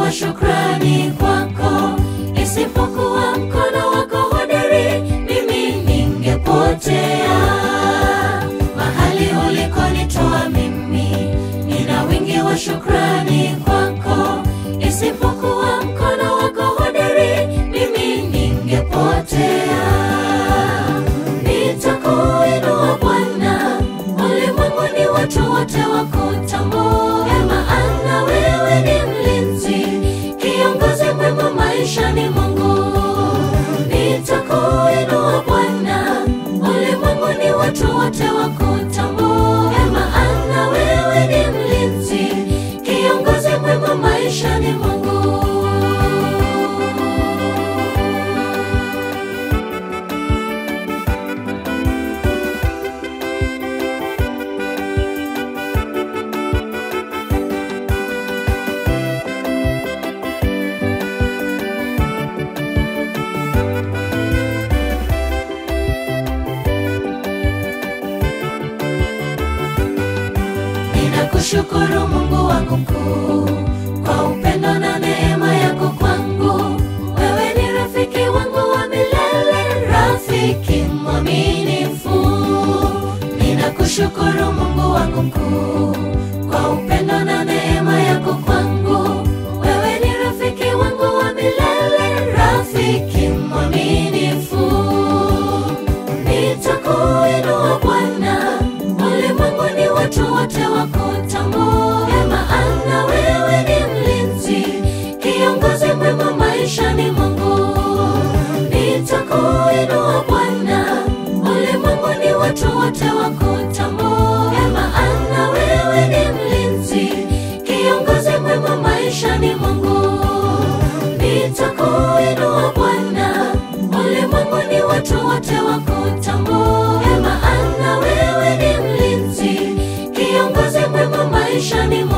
wa shukrani kwako. Isipokuwa mkono wako hodari, mimi ningepotea. Mahali ulikonitoa mimi, nina wingi wa shukrani kwako. Isipokuwa mkono wako hodari, mimi ningepotea. Nitakuinua Bwana, ulimwenguni watu wote wakutambue, maana wewe ni mlinzi, kiongozi mwema maishani mwangu. Nitakuinua Bwana, ulimwenguni watu wote wakutambue, maana wewe ni mlinzi, kiongozi mwema maishani mwangu. Ninakushukuru Mungu wangu mkuu kwa upendo na neema yako kwangu. Wewe ni rafiki wangu wa milele, rafiki mwaminifu. Ninakushukuru Mungu wangu mkuu kwa upendo na neema yako kwangu. Wewe ni rafiki wangu wa milele, rafiki mwaminifu. Nitakuinua Bwana, ulimwenguni watu wote wakutambue, maana wewe ni mlinzi, kiongozi mwema maishani mwangu. Nitakuinua Bwana, ulimwenguni watu wote wakutambue, maana wewe ni mlinzi, kiongozi mwema maishani mwangu. Nitakuinua Bwana, ulimwenguni watu wote wakutambue, maana wewe ni mlinzi, kiongozi mwema maishani mwangu.